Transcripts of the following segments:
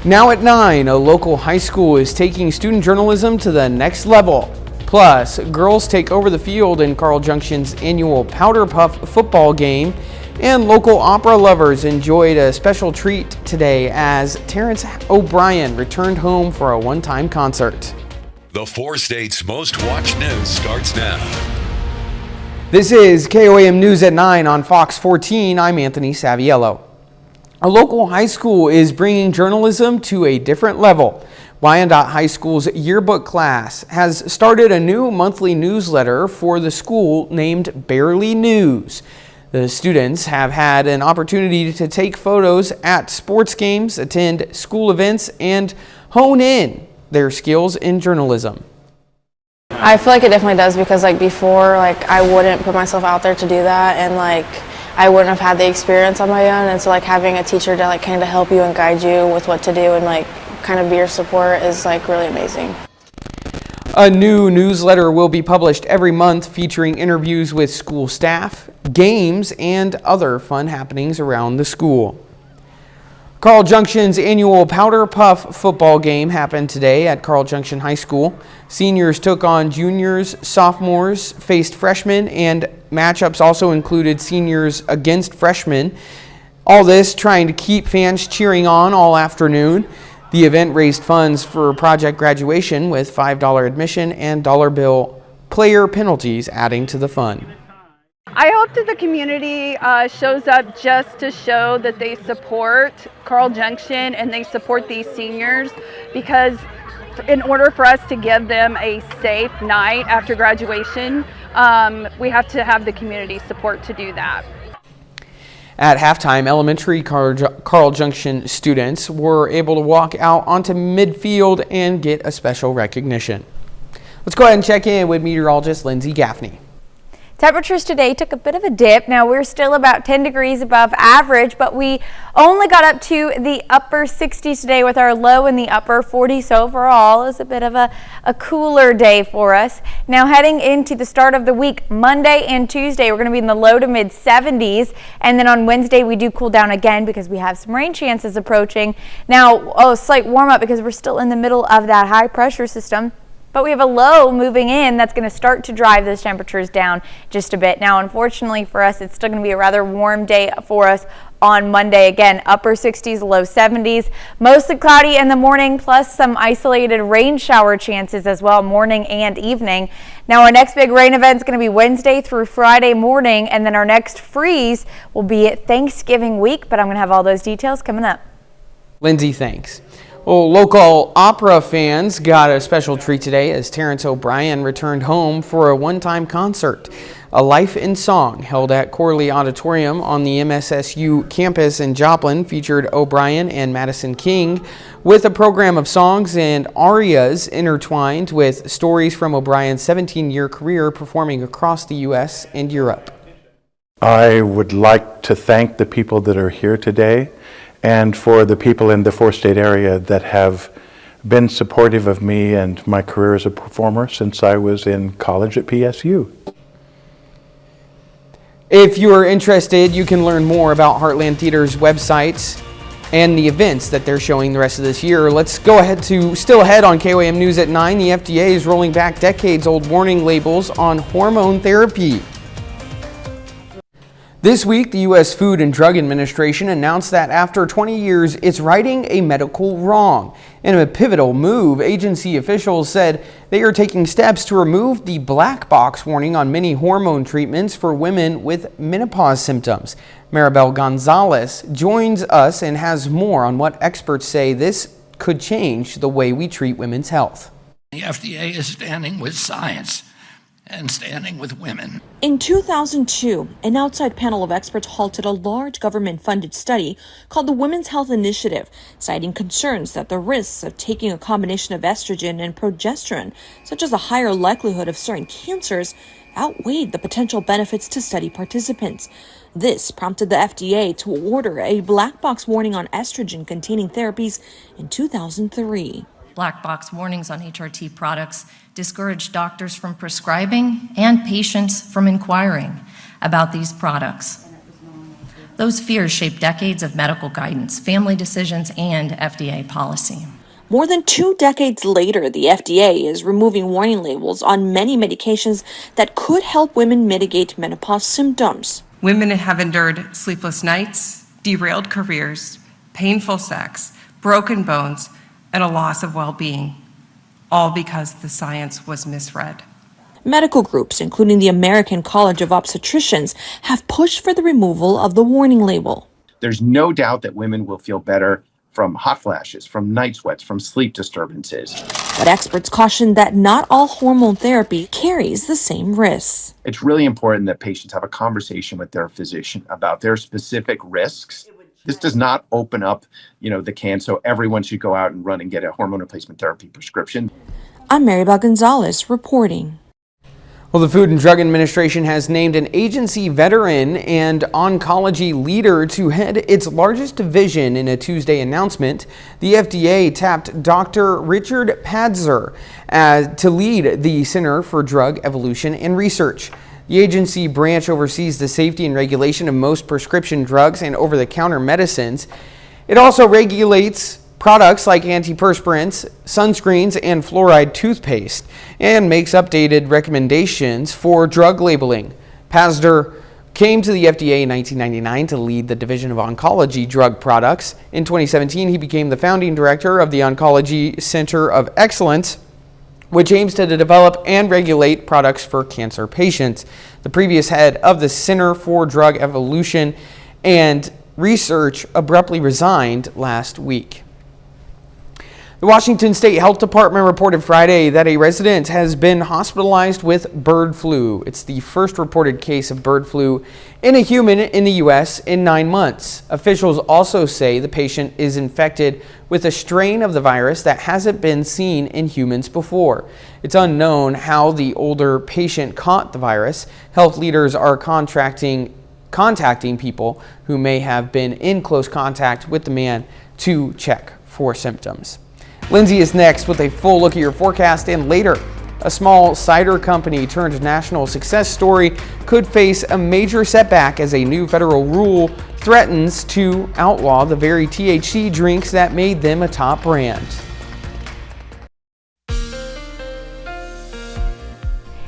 Now at 9, a local high school is taking student journalism to the next level. Plus, girls take over the field in Carl Junction's annual Powderpuff football game, and local opera lovers enjoyed a special treat today as Terrence O'Brien returned home for a one-time concert. The 4 states' most watched news starts now. This is KOAM News at 9 on Fox 14. I'm Anthony Saviello. A local high school is bringing journalism to a different level. Wyandotte High School's yearbook class has started a new monthly newsletter for the school named Barely News. The students have had an opportunity to take photos at sports games, attend school events, and hone in their skills in journalism. I feel like it definitely does because before, I wouldn't put myself out there to do that, and I wouldn't have had the experience on my own, and so having a teacher to kind of help you and guide you with what to do and kind of be your support is really amazing. A new newsletter will be published every month featuring interviews with school staff, games, and other fun happenings around the school. Carl Junction's annual Powderpuff football game happened today at Carl Junction High School. Seniors took on juniors, sophomores faced freshmen, and matchups also included seniors against freshmen. All this trying to keep fans cheering on all afternoon. The event raised funds for Project Graduation with $5 admission and dollar bill player penalties adding to the fun. I hope that the community shows up just to show that they support Carl Junction and they support these seniors, because in order for us to give them a safe night after graduation, we have to have the community support to do that. At halftime, elementary Carl Junction students were able to walk out onto midfield and get a special recognition. Let's go ahead and check in with meteorologist Lindsay Gaffney. Temperatures today took a bit of a dip. Now we're still about 10 degrees above average, but we only got up to the upper 60s today with our low in the upper 40s. So overall, it's a bit of a cooler day for us. Now heading into the start of the week, Monday and Tuesday, we're going to be in the low to mid 70s. And then on Wednesday, we do cool down again because we have some rain chances approaching. Now, a slight warm up because we're still in the middle of that high pressure system. But we have a low moving in that's going to start to drive those temperatures down just a bit. Now, unfortunately for us, it's still going to be a rather warm day for us on Monday. Again, upper 60s, low 70s, mostly cloudy in the morning, plus some isolated rain shower chances as well, morning and evening. Now, our next big rain event is going to be Wednesday through Friday morning, and then our next freeze will be Thanksgiving week, but I'm going to have all those details coming up. Lindsay, thanks. Well, local opera fans got a special treat today as Terrence O'Brien returned home for a one-time concert. A Life in Song held at Corley Auditorium on the MSSU campus in Joplin featured O'Brien and Madison King with a program of songs and arias intertwined with stories from O'Brien's 17-year career performing across the U.S. and Europe. I would like to thank the people that are here today, and for the people in the 4-state area that have been supportive of me and my career as a performer since I was in college at PSU. If you are interested, you can learn more about Heartland Theater's websites and the events that they're showing the rest of this year. Let's go ahead to still ahead on KOAM News at 9. The FDA is rolling back decades-old warning labels on hormone therapy. This week, the U.S. Food and Drug Administration announced that after 20 years, it's righting a medical wrong. In a pivotal move, agency officials said they are taking steps to remove the black box warning on many hormone treatments for women with menopause symptoms. Maribel Gonzalez joins us and has more on what experts say this could change the way we treat women's health. The FDA is standing with science and standing with women. In 2002, an outside panel of experts halted a large government-funded study called the Women's Health Initiative, citing concerns that the risks of taking a combination of estrogen and progesterone, such as a higher likelihood of certain cancers, outweighed the potential benefits to study participants. This prompted the FDA to order a black box warning on estrogen-containing therapies in 2003. Black box warnings on HRT products discourage doctors from prescribing and patients from inquiring about these products. Those fears shape decades of medical guidance, family decisions, and FDA policy. More than 2 decades later, the FDA is removing warning labels on many medications that could help women mitigate menopause symptoms. Women have endured sleepless nights, derailed careers, painful sex, broken bones, and a loss of well-being, all because the science was misread. Medical groups, including the American College of Obstetricians, have pushed for the removal of the warning label. There's no doubt that women will feel better from hot flashes, from night sweats, from sleep disturbances. But experts caution that not all hormone therapy carries the same risks. It's really important that patients have a conversation with their physician about their specific risks. This does not open up, the can so everyone should go out and run and get a hormone replacement therapy prescription. I'm Maribel Gonzalez reporting. Well, the Food and Drug Administration has named an agency veteran and oncology leader to head its largest division. In a Tuesday announcement, the FDA tapped Dr. Richard Padzer to lead the Center for Drug Evolution and Research. The agency branch oversees the safety and regulation of most prescription drugs and over-the-counter medicines. It also regulates products like antiperspirants, sunscreens, and fluoride toothpaste, and makes updated recommendations for drug labeling. Padzer came to the FDA in 1999 to lead the Division of Oncology Drug Products. In 2017, he became the founding director of the Oncology Center of Excellence, which aims to develop and regulate products for cancer patients. The previous head of the Center for Drug Evolution and Research abruptly resigned last week. The Washington State Health Department reported Friday that a resident has been hospitalized with bird flu. It's the first reported case of bird flu in a human in the U.S. in 9 months. Officials also say the patient is infected with a strain of the virus that hasn't been seen in humans before. It's unknown how the older patient caught the virus. Health leaders are contacting people who may have been in close contact with the man to check for symptoms. Lindsay is next with a full look at your forecast, and later, a small cider company turned national success story could face a major setback as a new federal rule threatens to outlaw the very THC drinks that made them a top brand.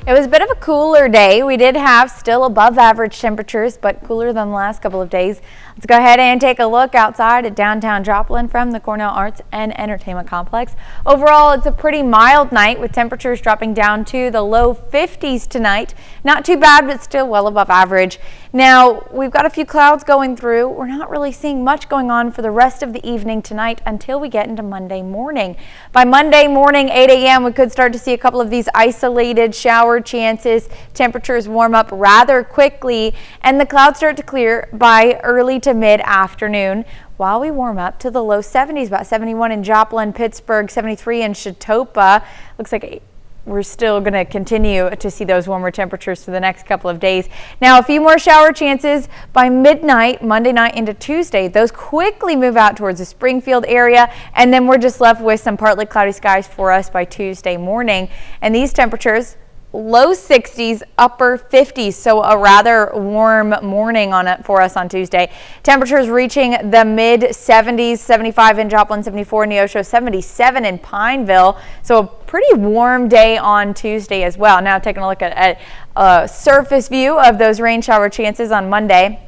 It was a bit of a cooler day. We did have still above average temperatures, but cooler than the last couple of days. Let's go ahead and take a look outside at downtown Joplin from the Cornell Arts and Entertainment Complex. Overall, it's a pretty mild night with temperatures dropping down to the low 50s tonight. Not too bad, but still well above average. Now, we've got a few clouds going through. We're not really seeing much going on for the rest of the evening tonight until we get into Monday morning. By Monday morning, 8 a.m., we could start to see a couple of these isolated shower chances. Temperatures warm up rather quickly, and the clouds start to clear by early to mid-afternoon while we warm up to the low 70s, about 71 in Joplin, Pittsburgh, 73 in Chautauqua. Looks like we're still going to continue to see those warmer temperatures for the next couple of days. Now, a few more shower chances by midnight, Monday night into Tuesday. Those quickly move out towards the Springfield area, and then we're just left with some partly cloudy skies for us by Tuesday morning. And these temperatures, low 60s, upper 50s, so a rather warm morning for us on Tuesday. Temperatures reaching the mid 70s, 75 in Joplin, 74 in Neosho, 77 in Pineville. So a pretty warm day on Tuesday as well. Now taking a look at a surface view of those rain shower chances on Monday.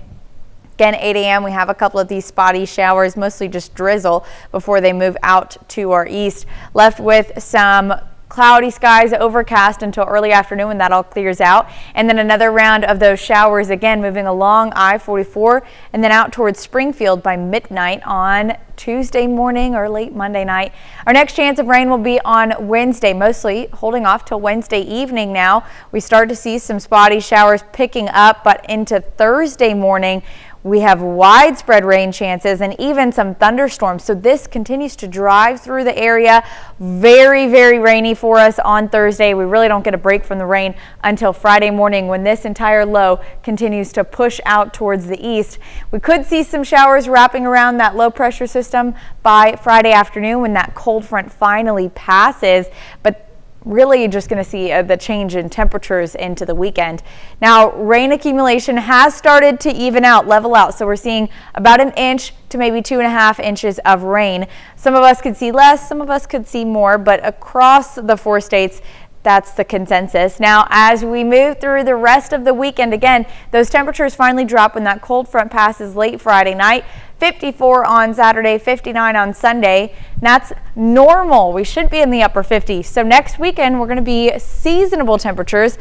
Again, 8 a.m. we have a couple of these spotty showers, mostly just drizzle before they move out to our east. Left with some cloudy skies, overcast until early afternoon when that all clears out. And then another round of those showers again moving along I-44 and then out towards Springfield by midnight on Tuesday morning or late Monday night. Our next chance of rain will be on Wednesday, mostly holding off till Wednesday evening now. We start to see some spotty showers picking up, but into Thursday morning, we have widespread rain chances and even some thunderstorms. So this continues to drive through the area. Very, very rainy for us on Thursday. We really don't get a break from the rain until Friday morning when this entire low continues to push out towards the east. We could see some showers wrapping around that low pressure system by Friday afternoon when that cold front finally passes. But really just going to see the change in temperatures into the weekend. Now, rain accumulation has started to even out, level out. So we're seeing about 1 inch to maybe 2.5 inches of rain. Some of us could see less, some of us could see more, but across the 4 states, that's the consensus. Now, as we move through the rest of the weekend, again, those temperatures finally drop when that cold front passes late Friday night. 54 on Saturday, 59 on Sunday. And that's normal. We should be in the upper 50s. So next weekend, we're going to be seasonable temperatures.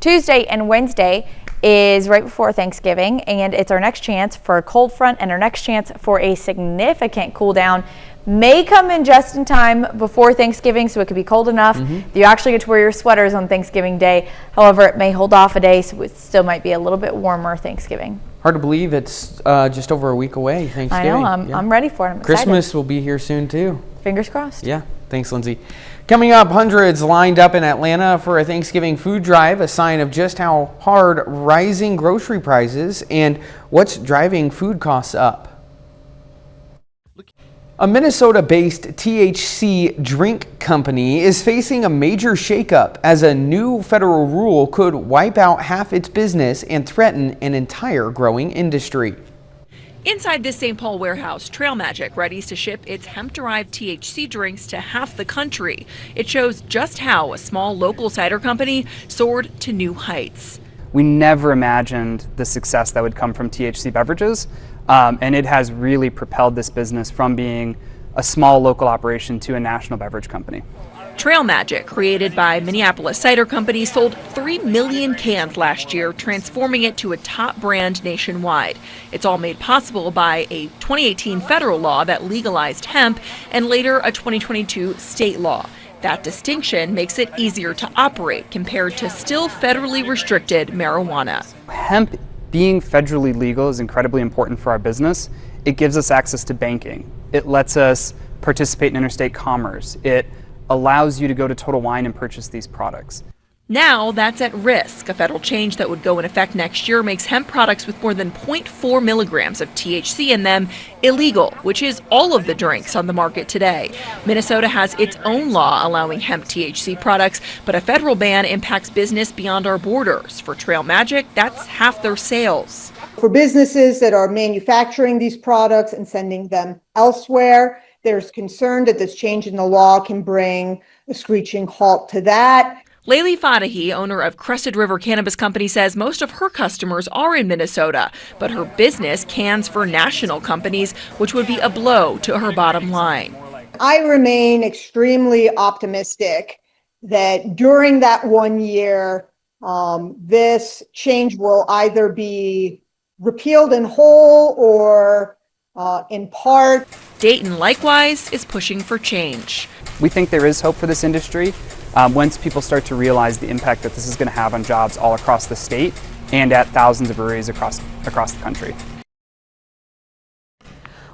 Tuesday and Wednesday is right before Thanksgiving, and it's our next chance for a cold front and our next chance for a significant cool down. May come in just in time before Thanksgiving, so it could be cold enough that you actually get to wear your sweaters on Thanksgiving Day. However, it may hold off a day, so it still might be a little bit warmer Thanksgiving. Hard to believe it's just over a week away, Thanksgiving. I know, I'm ready for it. I'm Christmas excited. will be here soon too. Fingers crossed. Yeah, thanks, Lindsay. Coming up, hundreds lined up in Atlanta for a Thanksgiving food drive, a sign of just how hard rising grocery prices and what's driving food costs up. A Minnesota-based THC drink company is facing a major shakeup as a new federal rule could wipe out half its business and threaten an entire growing industry. Inside this St. Paul warehouse, Trail Magic readies to ship its hemp-derived THC drinks to half the country. It shows just how a small local cider company soared to new heights. We never imagined the success that would come from THC beverages, and it has really propelled this business from being a small local operation to a national beverage company. Trail Magic, created by Minneapolis Cider Company, sold 3 million cans last year, transforming it to a top brand nationwide. It's all made possible by a 2018 federal law that legalized hemp and later a 2022 state law. That distinction makes it easier to operate compared to still federally restricted marijuana. Hemp being federally legal is incredibly important for our business. It gives us access to banking. It lets us participate in interstate commerce. It allows you to go to Total Wine and purchase these products. Now that's at risk. A federal change that would go in effect next year makes hemp products with more than 0.4 milligrams of THC in them illegal, which is all of the drinks on the market today. Minnesota has its own law allowing hemp THC products, but a federal ban impacts business beyond our borders. For Trail Magic, that's half their sales. For businesses that are manufacturing these products and sending them elsewhere, there's concern that this change in the law can bring a screeching halt to that. Layli Fadahi, owner of Crested River Cannabis Company, says most of her customers are in Minnesota, but her business cans for national companies, which would be a blow to her bottom line. I remain extremely optimistic that during that 1 year, this change will either be repealed in whole or in part. Dayton, likewise, is pushing for change. We think there is hope for this industry once people start to realize the impact that this is going to have on jobs all across the state and at thousands of breweries across the country.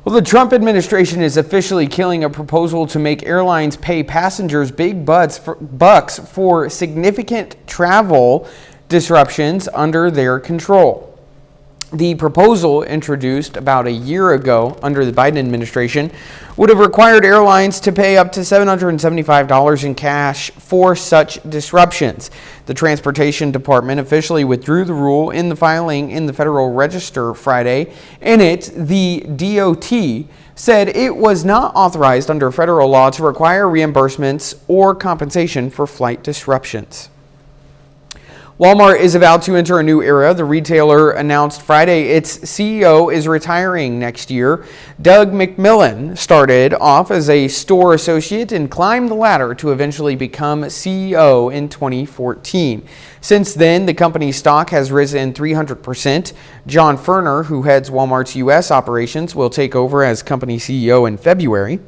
Well, the Trump administration is officially killing a proposal to make airlines pay passengers big bucks for significant travel disruptions under their control. The proposal, introduced about a year ago under the Biden administration, would have required airlines to pay up to $775 in cash for such disruptions. The Transportation Department officially withdrew the rule in the filing in the Federal Register Friday. In it, the DOT said it was not authorized under federal law to require reimbursements or compensation for flight disruptions. Walmart is about to enter a new era. The retailer announced Friday its CEO is retiring next year. Doug McMillon started off as a store associate and climbed the ladder to eventually become CEO in 2014. Since then, the company's stock has risen 300%. John Furner, who heads Walmart's U.S. operations, will take over as company CEO in February.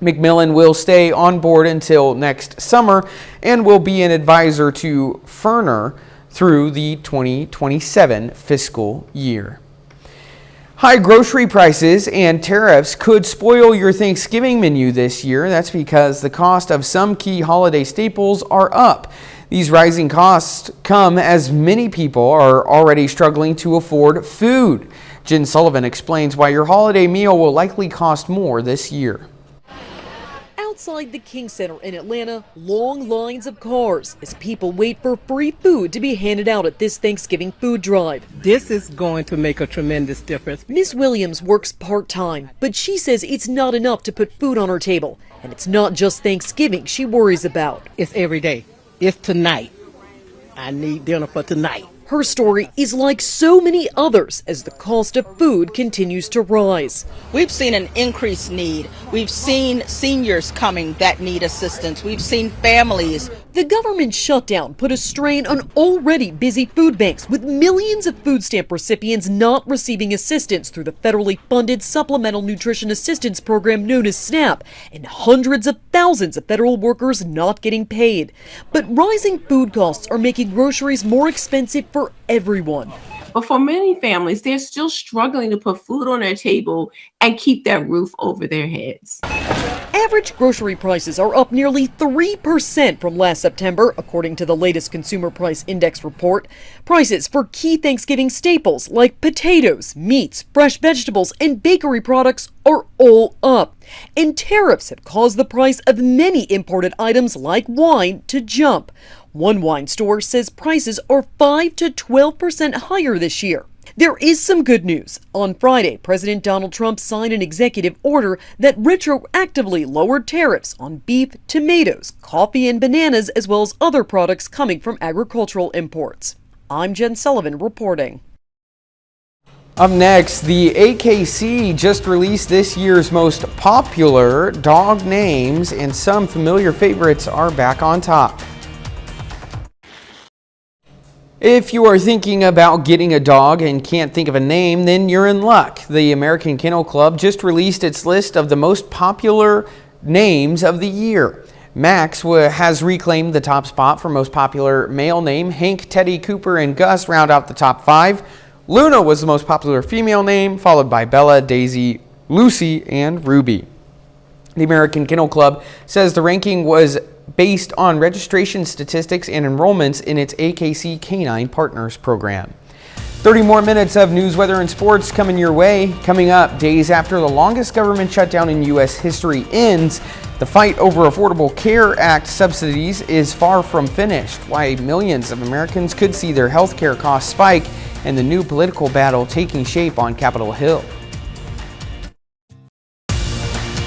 McMillan will stay on board until next summer and will be an advisor to Furner through the 2027 fiscal year. High grocery prices and tariffs could spoil your Thanksgiving menu this year. That's because the cost of some key holiday staples are up. These rising costs come as many people are already struggling to afford food. Jen Sullivan explains why your holiday meal will likely cost more this year. Outside the King Center in Atlanta, long lines of cars as people wait for free food to be handed out at this Thanksgiving food drive. This is going to make a tremendous difference. Ms. Williams works part-time, but she says it's not enough to put food on her table. And it's not just Thanksgiving she worries about. It's every day. It's tonight. I need dinner for tonight. Her story is like so many others as the cost of food continues to rise. We've seen an increased need. We've seen seniors coming that need assistance. We've seen families. The government shutdown put a strain on already busy food banks, with millions of food stamp recipients not receiving assistance through the federally funded Supplemental Nutrition Assistance Program known as SNAP, and hundreds of thousands of federal workers not getting paid. But rising food costs are making groceries more expensive for everyone. But for many families, they're still struggling to put food on their table and keep that roof over their heads. Average grocery prices are up nearly 3% from last September, according to the latest Consumer Price Index report. Prices for key Thanksgiving staples like potatoes, meats, fresh vegetables, and bakery products are all up. And tariffs have caused the price of many imported items like wine to jump. One wine store says prices are 5 to 12% higher this year. There is some good news. On Friday, President Donald Trump signed an executive order that retroactively lowered tariffs on beef, tomatoes, coffee, and bananas, as well as other products coming from agricultural imports. I'm Jen Sullivan reporting. Up next, the AKC just released this year's most popular dog names, and some familiar favorites are back on top. If you are thinking about getting a dog and can't think of a name, then you're in luck. The American Kennel Club just released its list of the most popular names of the year. Max has reclaimed the top spot for most popular male name. Hank, Teddy, Cooper, and Gus round out the top 5. Luna was the most popular female name, followed by Bella, Daisy, Lucy, and Ruby. The American Kennel Club says the ranking was based on registration statistics and enrollments in its AKC Canine Partners program. 30 more minutes of news, weather, and sports coming your way. Coming up, days after the longest government shutdown in U.S. history ends, the fight over Affordable Care Act subsidies is far from finished. Why millions of Americans could see their health care costs spike, and the new political battle taking shape on Capitol Hill.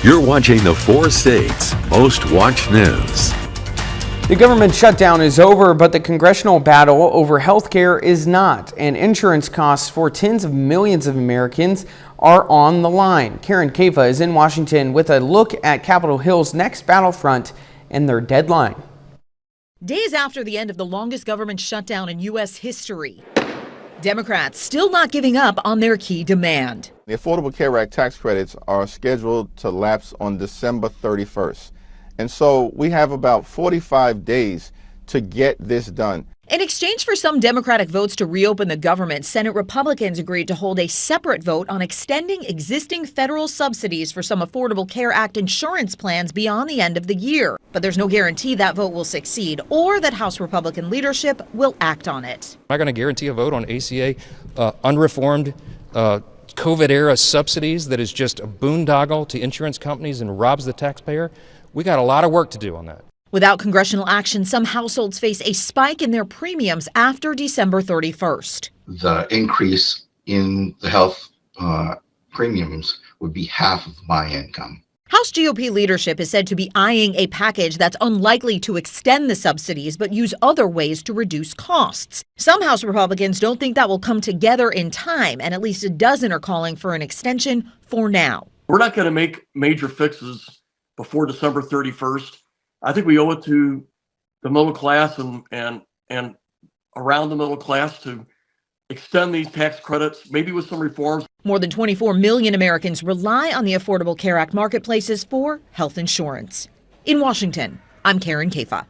You're watching the 4 states' most watched news. The government shutdown is over, but the congressional battle over health care is not, and insurance costs for tens of millions of Americans are on the line. Karen Kafa is in Washington with a look at Capitol Hill's next battlefront and their deadline. Days after the end of the longest government shutdown in U.S. history, Democrats still not giving up on their key demand. The Affordable Care Act tax credits are scheduled to lapse on December 31st. And so we have about 45 days to get this done. In exchange for some Democratic votes to reopen the government, Senate Republicans agreed to hold a separate vote on extending existing federal subsidies for some Affordable Care Act insurance plans beyond the end of the year. But there's no guarantee that vote will succeed or that House Republican leadership will act on it. I'm not going to guarantee a vote on ACA unreformed COVID-era subsidies that is just a boondoggle to insurance companies and robs the taxpayer. We got a lot of work to do on that. Without congressional action, some households face a spike in their premiums after December 31st. The increase in the health premiums would be half of my income. House GOP leadership is said to be eyeing a package that's unlikely to extend the subsidies but use other ways to reduce costs. Some House Republicans don't think that will come together in time, and at least a dozen are calling for an extension for now. We're not going to make major fixes before December 31st. I think we owe it to the middle class and around the middle class to extend these tax credits, maybe with some reforms. More than 24 million Americans rely on the Affordable Care Act marketplaces for health insurance. In Washington, I'm Karen Kafa.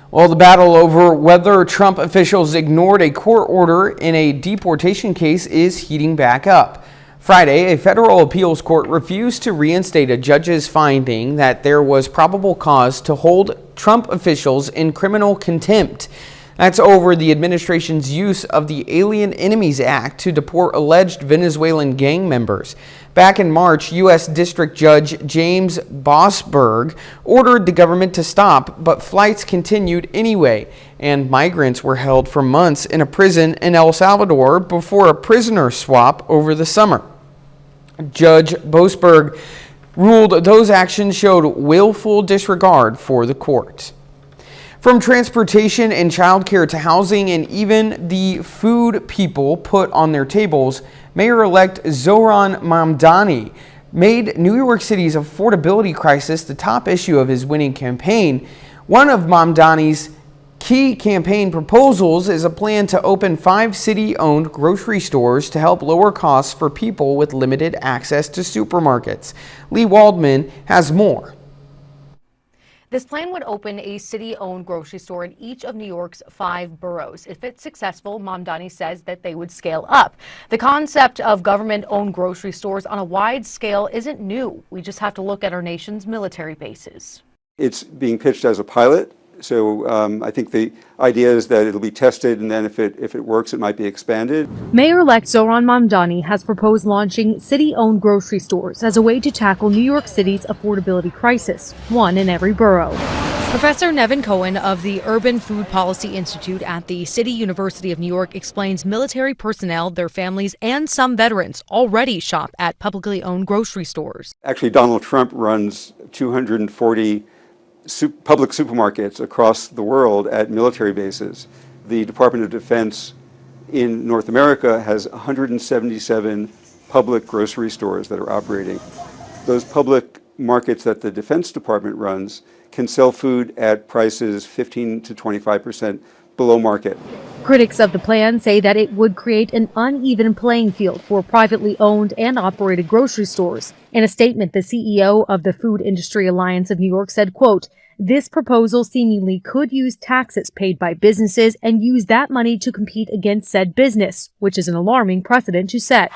Well, the battle over whether Trump officials ignored a court order in a deportation case is heating back up. Friday, a federal appeals court refused to reinstate a judge's finding that there was probable cause to hold Trump officials in criminal contempt. That's over the administration's use of the Alien Enemies Act to deport alleged Venezuelan gang members. Back in March, U.S. District Judge James Boasberg ordered the government to stop, but flights continued anyway, and migrants were held for months in a prison in El Salvador before a prisoner swap over the summer. Judge Boasberg ruled those actions showed willful disregard for the court. From transportation and childcare to housing and even the food people put on their tables, Mayor-elect Zohran Mamdani made New York City's affordability crisis the top issue of his winning campaign. One of Mamdani's key campaign proposals is a plan to open 5 city-owned grocery stores to help lower costs for people with limited access to supermarkets. Lee Waldman has more. This plan would open a city-owned grocery store in each of New York's 5 boroughs. If it's successful, Mamdani says that they would scale up. The concept of government-owned grocery stores on a wide scale isn't new. We just have to look at our nation's military bases. It's being pitched as a pilot. So I think the idea is that it'll be tested, and then if it works, it might be expanded. Mayor-elect Zohran Mamdani has proposed launching city-owned grocery stores as a way to tackle New York City's affordability crisis, one in every borough. Professor Nevin Cohen of the Urban Food Policy Institute at the City University of New York explains military personnel, their families, and some veterans already shop at publicly owned grocery stores. Actually, Donald Trump runs 240 public supermarkets across the world at military bases. The Department of Defense in North America has 177 public grocery stores that are operating. Those public markets that the Defense Department runs can sell food at prices 15 to 25% below market. Critics of the plan say that it would create an uneven playing field for privately owned and operated grocery stores. In a statement, the CEO of the Food Industry Alliance of New York said, quote, "This proposal seemingly could use taxes paid by businesses and use that money to compete against said business, which is an alarming precedent to set."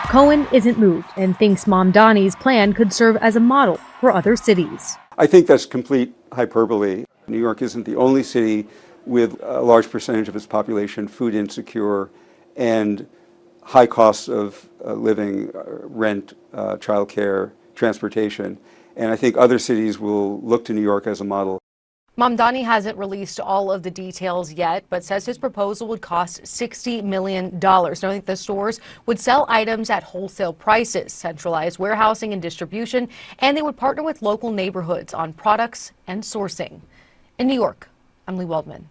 Cohen isn't moved and thinks Mamdani's plan could serve as a model for other cities. I think that's complete hyperbole. New York isn't the only city with a large percentage of its population food insecure and high costs of living, rent, childcare, transportation. And I think other cities will look to New York as a model. Mamdani hasn't released all of the details yet, but says his proposal would cost $60 million, knowing the stores would sell items at wholesale prices, centralized warehousing and distribution, and they would partner with local neighborhoods on products and sourcing. In New York, I'm Lee Waldman.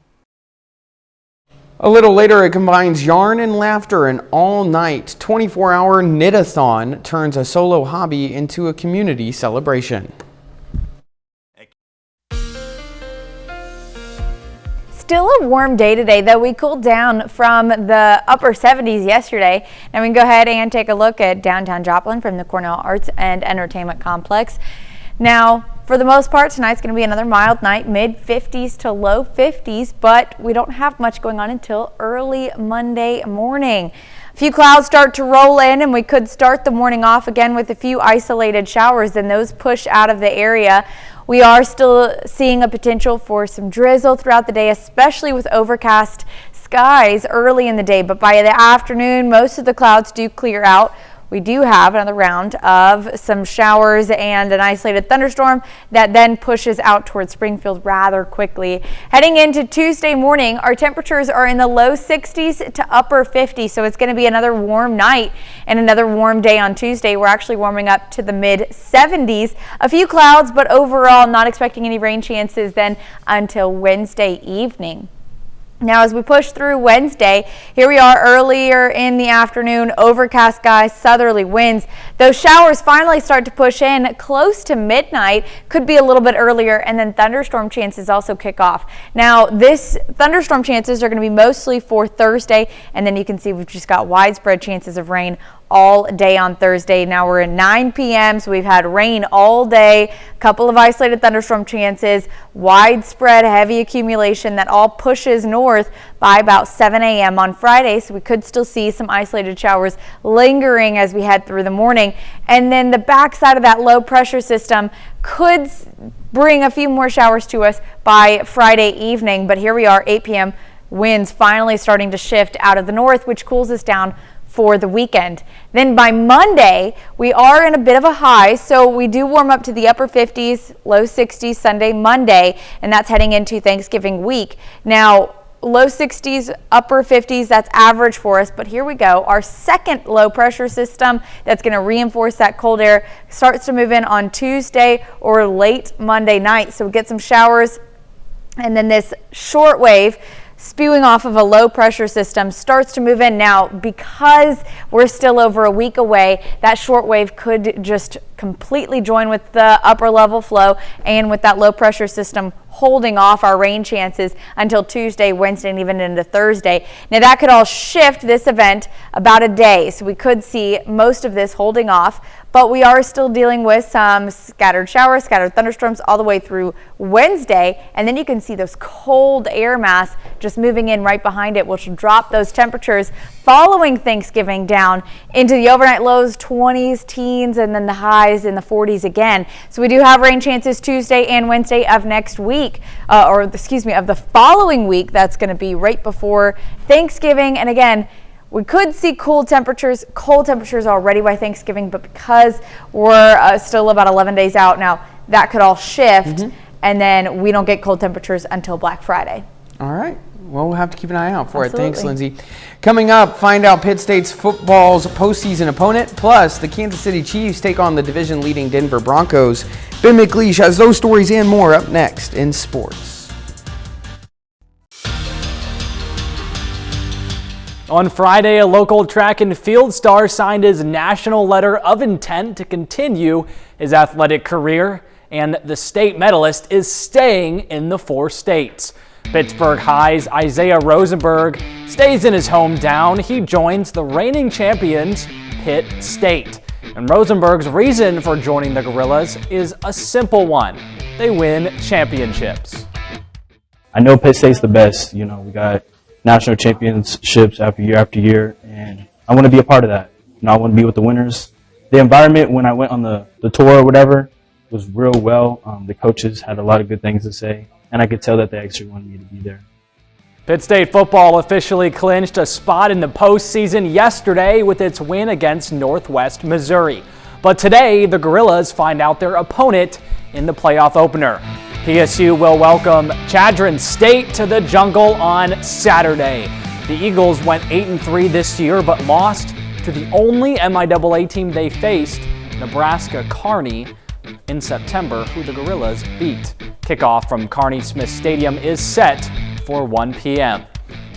A little later, it combines yarn and laughter. An all-night, 24-hour Knitathon turns a solo hobby into a community celebration. Still a warm day today, though we cooled down from the upper 70s yesterday. Now we can go ahead and take a look at downtown Joplin from the Cornell Arts and Entertainment Complex. Now, for the most part, tonight's going to be another mild night, mid-50s to low 50s, but we don't have much going on until early Monday morning. A few clouds start to roll in, and we could start the morning off again with a few isolated showers, and those push out of the area. We are still seeing a potential for some drizzle throughout the day, especially with overcast skies early in the day, but by the afternoon, most of the clouds do clear out. We do have another round of some showers and an isolated thunderstorm that then pushes out towards Springfield rather quickly. Heading into Tuesday morning, our temperatures are in the low 60s to upper 50s, so it's going to be another warm night and another warm day on Tuesday. We're actually warming up to the mid 70s. A few clouds, but overall not expecting any rain chances then until Wednesday evening. Now, as we push through Wednesday, here we are earlier in the afternoon, overcast skies, southerly winds. Those showers finally start to push in close to midnight, could be a little bit earlier, and then thunderstorm chances also kick off. Now, this thunderstorm chances are going to be mostly for Thursday, and then you can see we've just got widespread chances of rain all day on Thursday. Now we're at 9 p.m. so we've had rain all day, a couple of isolated thunderstorm chances, widespread heavy accumulation that all pushes north by about 7 a.m. on Friday, so we could still see some isolated showers lingering as we head through the morning. And then the backside of that low pressure system could bring a few more showers to us by Friday evening, but here we are, 8 p.m. winds finally starting to shift out of the north, which cools us down for the weekend. Then by Monday, we are in a bit of a high, so we do warm up to the upper 50s, low 60s Sunday, Monday, and that's heading into Thanksgiving week. Now, low 60s, upper 50s, that's average for us, but here we go. Our second low pressure system that's going to reinforce that cold air starts to move in on Tuesday or late Monday night, so we get some showers, and then this short wave spewing off of a low pressure system starts to move in. Now, because we're still over a week away, that short wave could just completely join with the upper level flow and with that low pressure system holding off our rain chances until Tuesday, Wednesday, and even into Thursday. Now, that could all shift this event about a day, so we could see most of this holding off, but we are still dealing with some scattered showers, scattered thunderstorms all the way through Wednesday, and then you can see those cold air mass just moving in right behind it, which will drop those temperatures following Thanksgiving down into the overnight lows, 20s, teens, and then the highs in the 40s again. So we do have rain chances Tuesday and Wednesday of next week, of the following week. That's going to be right before Thanksgiving. And again, we could see cold temperatures already by Thanksgiving, but because we're still about 11 days out now, that could all shift, and then we don't get cold temperatures until Black Friday. All right. Well, we'll have to keep an eye out for Absolutely. it. Thanks, Lindsay. Coming up, find out Pitt State's football's postseason opponent, plus the Kansas City Chiefs take on the division-leading Denver Broncos. Ben McLeish has those stories and more up next in sports. On Friday, a local track and field star signed his national letter of intent to continue his athletic career, and the state medalist is staying in the 4 states. Pittsburgh High's Isaiah Rosenberg stays in his hometown. He joins the reigning champions, Pitt State. And Rosenberg's reason for joining the Gorillas is a simple one. They win championships. I know Pitt State's the best. You know, we got national championships after year, and I want to be a part of that. You know, I want to be with the winners. The environment when I went on the tour or whatever was real well. The coaches had a lot of good things to say, and I could tell that they actually wanted me to be there. Pitt State football officially clinched a spot in the postseason yesterday with its win against Northwest Missouri. But today, the Gorillas find out their opponent in the playoff opener. PSU will welcome Chadron State to the Jungle on Saturday. The Eagles went 8-3 this year, but lost to the only MIAA team they faced, Nebraska Kearney, in September, who the Gorillas beat. Kickoff from Kearney Smith Stadium is set for 1 p.m.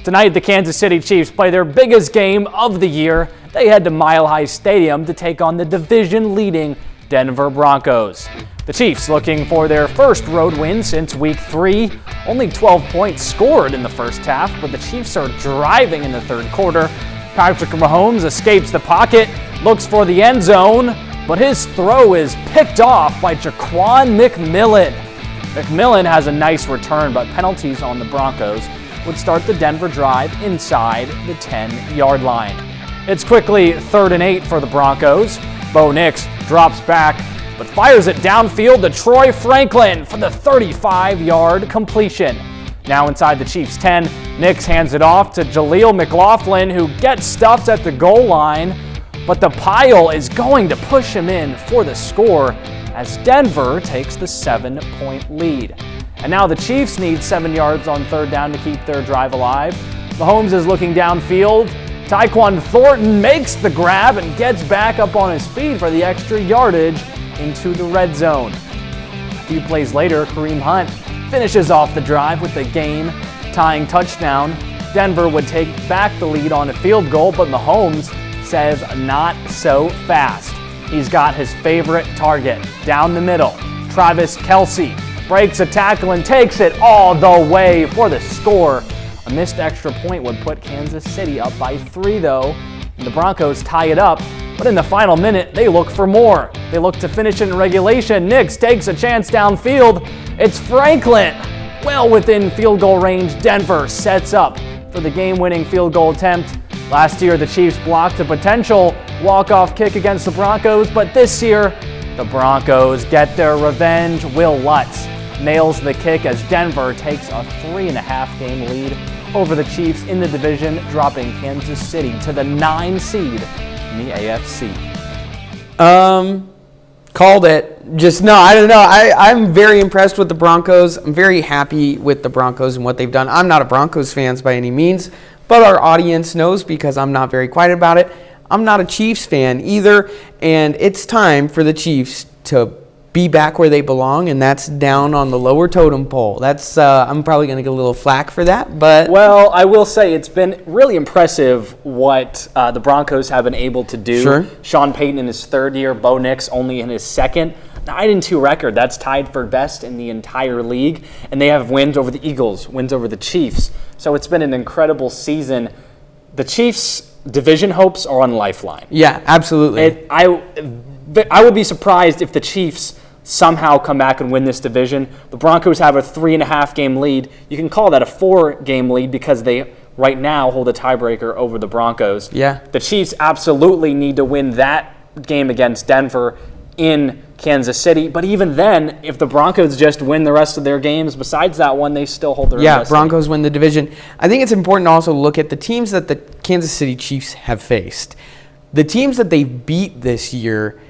Tonight, the Kansas City Chiefs play their biggest game of the year. They head to Mile High Stadium to take on the division-leading Denver Broncos. The Chiefs looking for their first road win since Week 3. Only 12 points scored in the first half, but the Chiefs are driving in the third quarter. Patrick Mahomes escapes the pocket, looks for the end zone, but his throw is picked off by Jaquan McMillan. McMillan has a nice return, but penalties on the Broncos would start the Denver drive inside the 10-yard line. It's quickly 3rd and 8 for the Broncos. Bo Nix drops back, but fires it downfield to Troy Franklin for the 35-yard completion. Now inside the Chiefs' 10, Nix hands it off to Jaleel McLaughlin, who gets stuffed at the goal line, but the pile is going to push him in for the score as Denver takes the 7-point lead. And now the Chiefs need 7 yards on 3rd down to keep their drive alive. Mahomes is looking downfield. Tyquan Thornton makes the grab and gets back up on his feet for the extra yardage into the red zone. A few plays later, Kareem Hunt finishes off the drive with the game-tying touchdown. Denver would take back the lead on a field goal, but Mahomes says not so fast. He's got his favorite target down the middle. Travis Kelce breaks a tackle and takes it all the way for the score. A missed extra point would put Kansas City up by 3, though. And the Broncos tie it up, but in the final minute, they look for more. They look to finish in regulation. Nix takes a chance downfield. It's Franklin. Well within field goal range, Denver sets up for the game-winning field goal attempt. Last year, the Chiefs blocked a potential walk-off kick against the Broncos, but this year, the Broncos get their revenge. Will Lutz nails the kick as Denver takes a 3.5 game lead over the Chiefs in the division, dropping Kansas City to the 9 seed in the AFC. Called it. I don't know. I'm very impressed with the Broncos. I'm very happy with the Broncos and what they've done. I'm not a Broncos fan by any means, but our audience knows because I'm not very quiet about it. I'm not a Chiefs fan either, and it's time for the Chiefs to be back where they belong, and that's down on the lower totem pole. That's I'm probably going to get a little flack for that, but... Well, I will say it's been really impressive what the Broncos have been able to do. Sure. Sean Payton in his 3rd year, Bo Nix only in his 2nd. 9-2 record, that's tied for best in the entire league, and they have wins over the Eagles, wins over the Chiefs. So it's been an incredible season. The Chiefs' division hopes are on lifeline. Yeah, absolutely. I would be surprised if the Chiefs somehow come back and win this division. The Broncos have a 3.5 game lead. You can call that a 4 game lead because they right now hold a tiebreaker over the Broncos. Yeah. The Chiefs absolutely need to win that game against Denver in Kansas City. But even then, if the Broncos just win the rest of their games besides that one, they still hold their own destiny. Broncos win the division. I think it's important to also look at the teams that the Kansas City Chiefs have faced. The teams that they beat this year,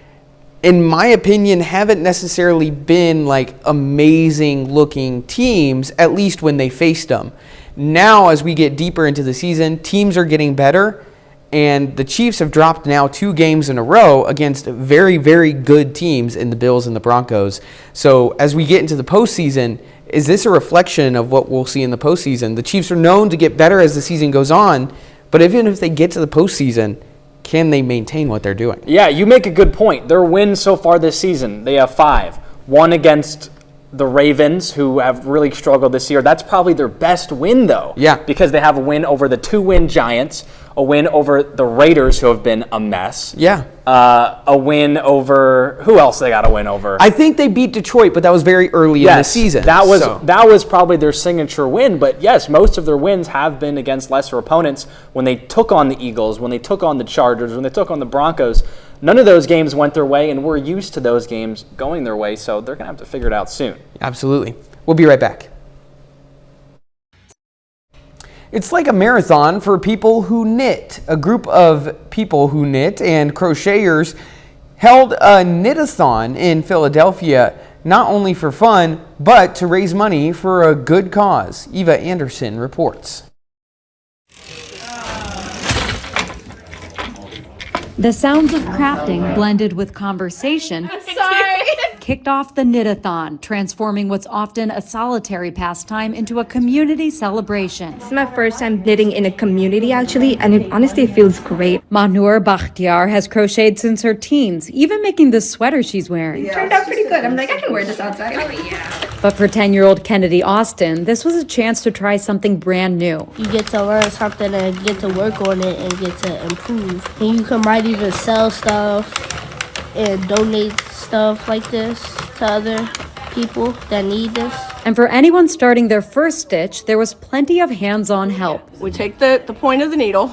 in my opinion, haven't necessarily been like amazing looking teams, at least when they faced them. Now, as we get deeper into the season, teams are getting better, and the Chiefs have dropped now 2 games in a row against very, very good teams in the Bills and the Broncos. So as we get into the postseason, is this a reflection of what we'll see in the postseason? The Chiefs are known to get better as the season goes on, but even if they get to the postseason, can they maintain what they're doing? Yeah, you make a good point. Their wins so far this season, they have 5. 1 against the Ravens, who have really struggled this year. That's probably their best win, though. Yeah. Because they have a win over the 2-win Giants, a win over the Raiders, who have been a mess. Yeah. A win over, who else they got a win over? I think they beat Detroit, but that was very early in the season. That was probably their signature win. But yes, most of their wins have been against lesser opponents. When they took on the Eagles, when they took on the Chargers, when they took on the Broncos, none of those games went their way, and we're used to those games going their way, so they're going to have to figure it out soon. Absolutely. We'll be right back. It's like a marathon for people who knit. A group of people who knit and crocheters held a Knitathon in Philadelphia, not only for fun, but to raise money for a good cause. Eva Anderson reports. The sounds of crafting blended with conversation kicked off the Knitathon, transforming what's often a solitary pastime into a community celebration. This is my first time knitting in a community, actually, and it honestly feels great. Mahnur Bakhtiar has crocheted since her teens, even making the sweater she's wearing. It turned out pretty good. I'm like, I can wear this outside. Oh, yeah. But for 10-year-old Kennedy Austin, this was a chance to try something brand new. You get to learn something and get to work on it and get to improve. And you can might even sell stuff and donate stuff like this to other people that need this. And for anyone starting their first stitch, there was plenty of hands-on help. We take the point of the needle,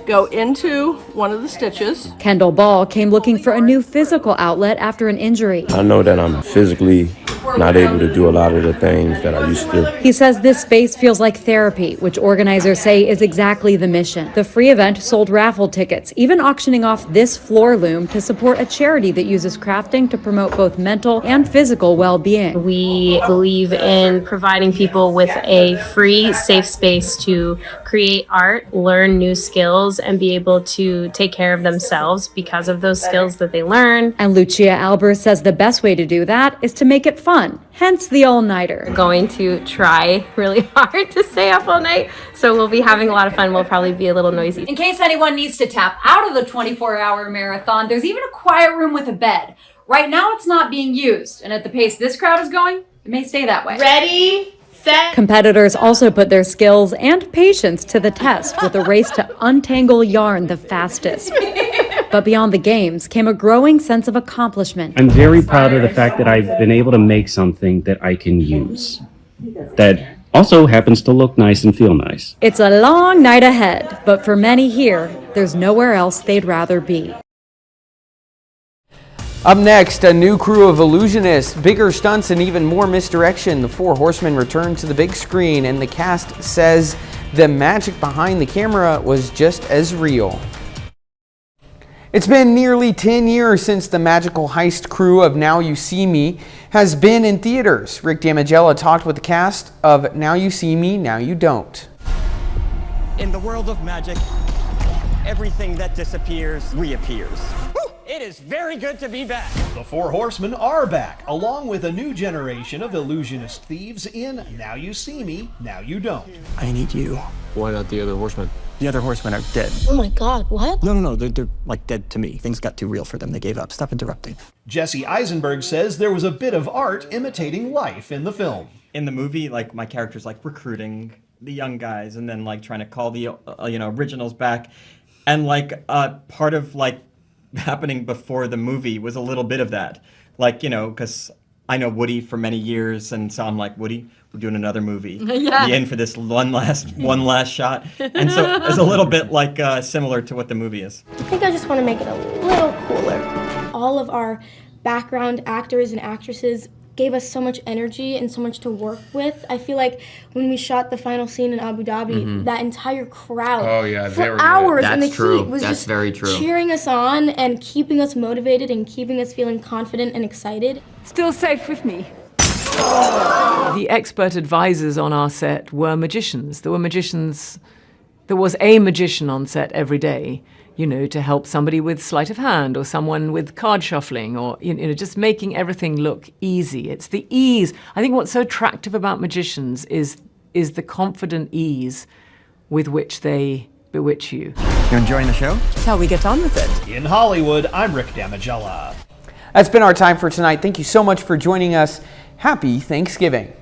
go into one of the stitches. Kendall Ball came looking for a new physical outlet after an injury. I know that I'm physically not able to do a lot of the things that I used to. He says this space feels like therapy, which organizers say is exactly the mission. The free event sold raffle tickets, even auctioning off this floor loom to support a charity that uses crafting to promote both mental and physical well-being. We believe in providing people with a free, safe space to create art, learn new skills, and be able to take care of themselves because of those skills that they learn. And Lucia Albers says the best way to do that is to make it fun, hence the all-nighter. We're going to try really hard to stay up all night, so we'll be having a lot of fun. We'll probably be a little noisy. In case anyone needs to tap out of the 24-hour marathon, there's even a quiet room with a bed. Right now it's not being used, and at the pace this crowd is going, it may stay that way. Ready? Set. Competitors also put their skills and patience to the test with a race to untangle yarn the fastest. But beyond the games came a growing sense of accomplishment. I'm very proud of the fact that I've been able to make something that I can use, that also happens to look nice and feel nice. It's a long night ahead, but for many here, there's nowhere else they'd rather be. Up next, a new crew of illusionists, bigger stunts, and even more misdirection. The Four Horsemen return to the big screen, and the cast says the magic behind the camera was just as real. It's been nearly 10 years since the magical heist crew of Now You See Me has been in theaters. Rick Damigella talked with the cast of Now You See Me, Now You Don't. In the world of magic, everything that disappears reappears. It is very good to be back. The Four Horsemen are back, along with a new generation of illusionist thieves in Now You See Me, Now You Don't. I need you. Why not the other horsemen? The other horsemen are dead. Oh my God, what? No, they're like dead to me. Things got too real for them. They gave up. Stop interrupting. Jesse Eisenberg says there was a bit of art imitating life in the film. In the movie, like, my character's like recruiting the young guys and then like trying to call the originals back, and like part of like happening before the movie was a little bit of that, like, because I know Woody for many years, and so I'm like, Woody, we're doing another movie. Yeah. You in for this one last shot? And so it's a little bit like similar to what the movie is. I think I just want to make it a little cooler. All of our background actors and actresses gave us so much energy and so much to work with. I feel like when we shot the final scene in Abu Dhabi, that entire crowd for hours in the heat was just very true. cheering us on and keeping us motivated and keeping us feeling confident and excited. Still safe with me. The expert advisors on our set were magicians. There was a magician on set every day, to help somebody with sleight of hand or someone with card shuffling, or, just making everything look easy. It's the ease. I think what's so attractive about magicians is the confident ease with which they bewitch you. You enjoying the show? Shall we get on with it? In Hollywood, I'm Rick Damigella. That's been our time for tonight. Thank you so much for joining us. Happy Thanksgiving.